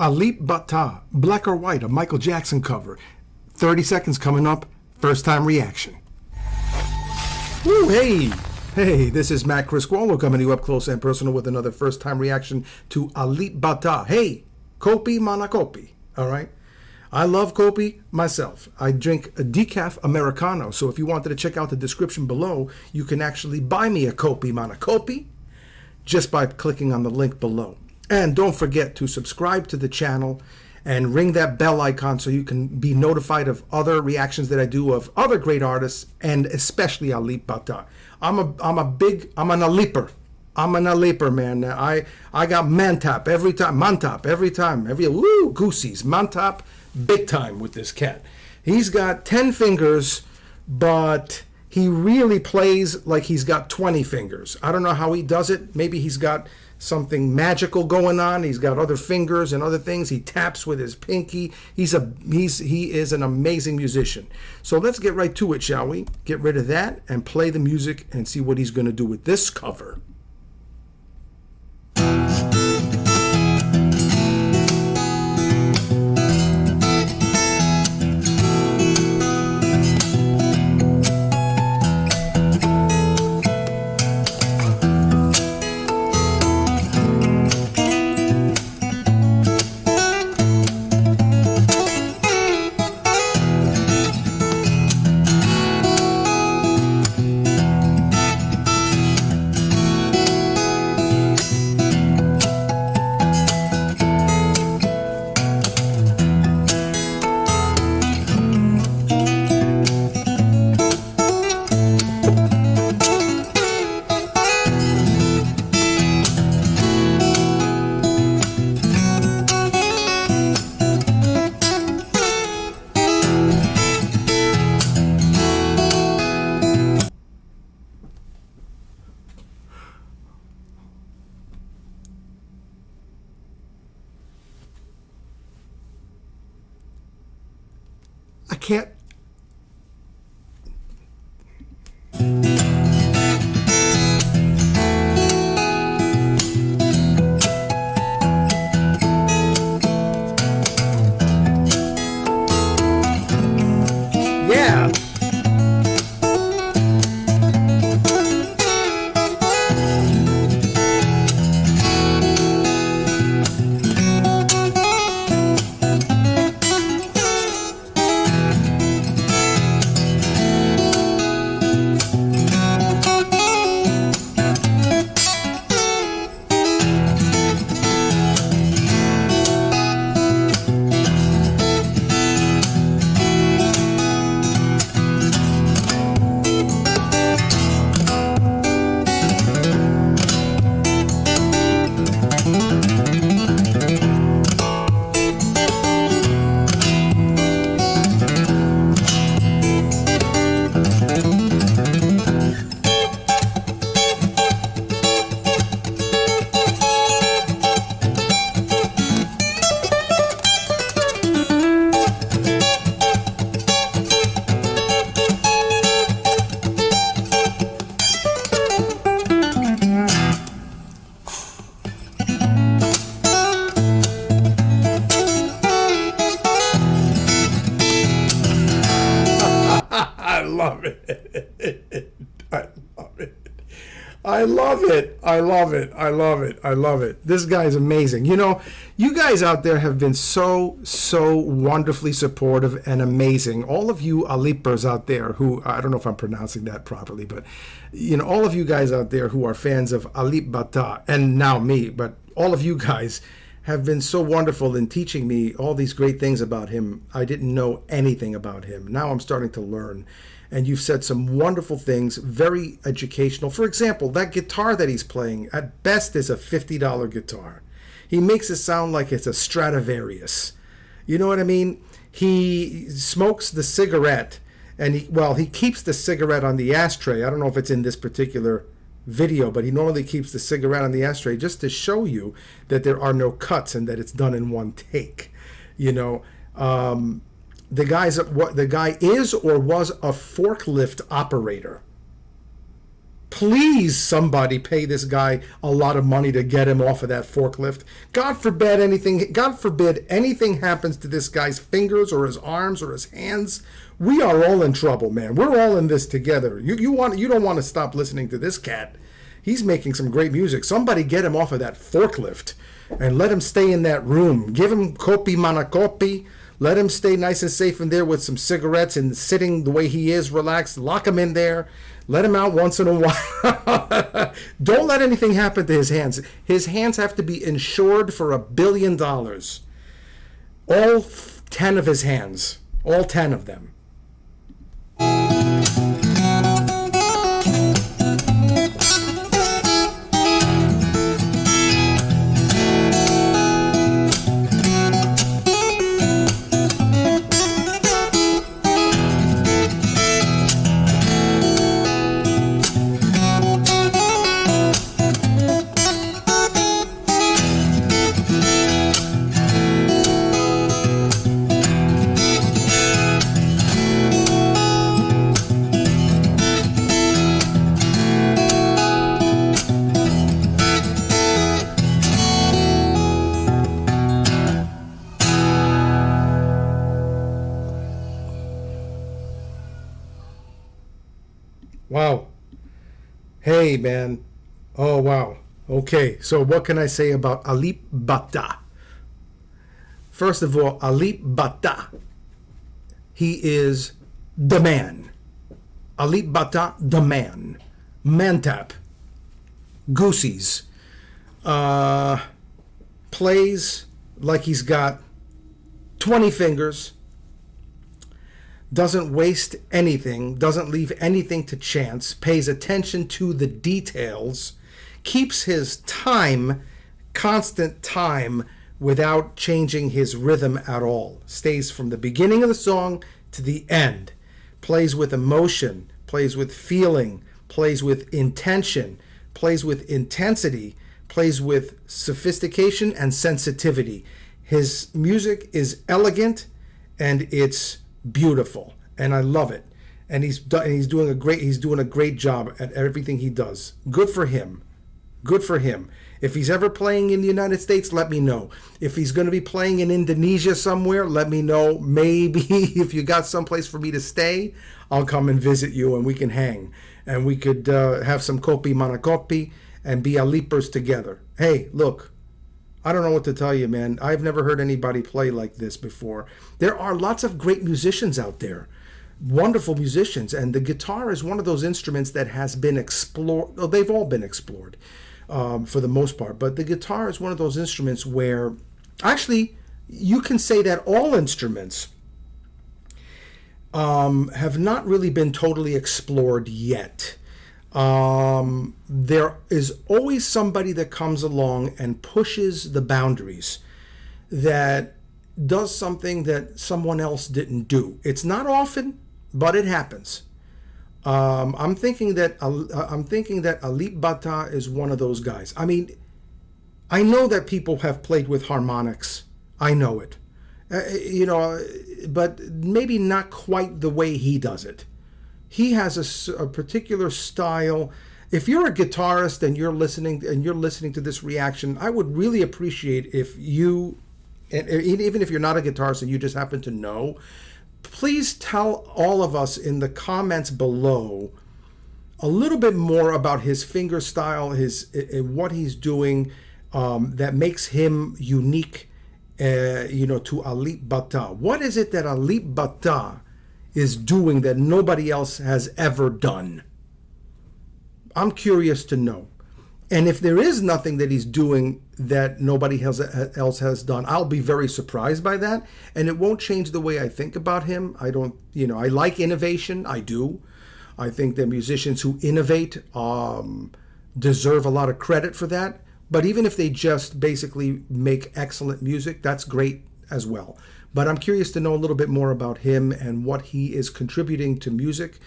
ALIF Bata, Black or White, a Michael Jackson cover. 30 seconds coming up, first time reaction. Woo, hey! Hey, this is Matt Criscuolo coming to you up close and personal with another first time reaction to ALIF Bata. Hey, Kopi mana Kopi, all right? I love Kopi myself. I drink a decaf Americano, so if you wanted to check out the description below, you can actually buy me a Kopi mana Kopi just by clicking on the link below. And don't forget to subscribe to the channel and ring that bell icon so you can be notified of other reactions that I do of other great artists, and especially ALIF Bata. I'm an Aliper. I'm an Aliper, man. I got Mantap every time. Woo, goosies. Mantap, big time with this cat. He's got 10 fingers, but he really plays like he's got 20 fingers. I don't know how he does it. Maybe he's got something magical going on. He's got other fingers and other things. He taps with his pinky. He is an amazing musician. So let's get right to it, shall we? Get rid of that and play the music and see what he's going to do with this cover. I can't. Yeah. I love it. I love it. I love it. I love it. I love it. I love it. This guy's amazing. You know, you guys out there have been so wonderfully supportive and amazing. All of you Alipers out there who, I don't know if I'm pronouncing that properly, but, you know, all of you guys out there who are fans of ALIF Bata, and now me, but all of you guys have been so wonderful in teaching me all these great things about him. I didn't know anything about him. Now I'm starting to learn. And you've said some wonderful things, very educational. For example, that guitar that he's playing, at best, is a $50 guitar. He makes it sound like it's a Stradivarius. You know what I mean? He smokes the cigarette, and he keeps the cigarette on the ashtray. I don't know if it's in this particular video, but he normally keeps the cigarette on the ashtray just to show you that there are no cuts and that it's done in one take. You know, the guy is or was a forklift operator. Please, somebody pay this guy a lot of money to get him off of that forklift. God forbid anything happens to this guy's fingers or his arms or his hands. We are all in trouble, man. We're all in this together. You don't want to stop listening to this cat. He's making some great music. Somebody get him off of that forklift and let him stay in that room. Give him kopi manakopi. Let him stay nice and safe in there with some cigarettes and sitting the way he is, relaxed. Lock him in there. Let him out once in a while. Don't let anything happen to his hands. His hands have to be insured for $1 billion. All 10 of his hands. All 10 of them. Wow. Hey, man. Oh, wow. Okay, so what can I say about ALIF Bata? First of all, ALIF Bata. He is the man. ALIF Bata, the man. Mantap. Goosies. Plays like he's got 20 fingers. Doesn't waste anything, doesn't leave anything to chance, pays attention to the details, keeps his time, constant time, without changing his rhythm at all. Stays from the beginning of the song to the end. Plays with emotion, plays with feeling, plays with intention, plays with intensity, plays with sophistication and sensitivity. His music is elegant and it's beautiful, and I love it. And he's doing a great job at everything he does. Good for him. Good for him. If he's ever playing in the United States, let me know. If he's going to be playing in Indonesia somewhere, let me know. Maybe if you got someplace for me to stay, I'll come and visit you and we can hang. And we could have some kopi manakopi and be alipers together. Hey, look, I don't know what to tell you, man. I've never heard anybody play like this before. There are lots of great musicians out there. Wonderful musicians. And the guitar is one of those instruments that has been explored. Well, they've all been explored for the most part. But the guitar is one of those instruments where, actually, you can say that all instruments have not really been totally explored yet. There is always somebody that comes along and pushes the boundaries, that does something that someone else didn't do. It's not often, but it happens. I'm thinking that ALIF Bata is one of those guys. I mean, I know that people have played with harmonics. I know it, but maybe not quite the way he does it. He has a particular style. If you're a guitarist and you're listening to this reaction, I would really appreciate if you, and even if you're not a guitarist and you just happen to know, please tell all of us in the comments below a little bit more about his finger style, what he's doing that makes him unique, to ALIF Bata. What is it that ALIF Bata is doing that nobody else has ever done? I'm curious to know. And if there is nothing that he's doing that nobody else has done, I'll be very surprised by that. And it won't change the way I think about him. I like innovation. I do. I think that musicians who innovate deserve a lot of credit for that. But even if they just basically make excellent music, that's great as well. But I'm curious to know a little bit more about him and what he is contributing to music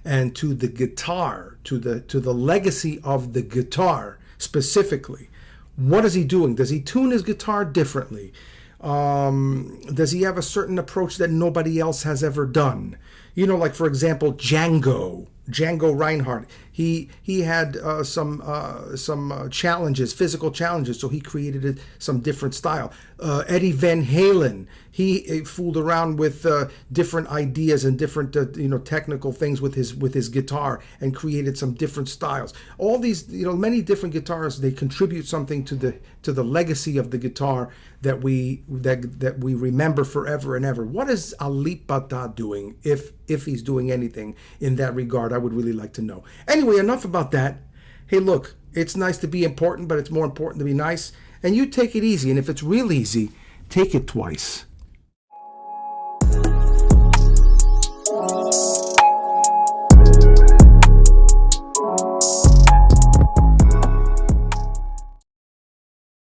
and to the guitar, to the legacy of the guitar specifically. What is he doing? Does he tune his guitar differently? Does he have a certain approach that nobody else has ever done? Like, for example, Django Reinhardt. He had some challenges, physical challenges, so he created some different style. Eddie Van Halen, he fooled around with different ideas and different technical things with his guitar and created some different styles. All these many different guitarists, they contribute something to the legacy of the guitar that we remember forever and ever. What is Alip Ba Ta doing, if he's doing anything in that regard? I would really like to know. Anyway, enough about that. Hey, look, it's nice to be important, but it's more important to be nice. And you take it easy, and if it's real easy, take it twice.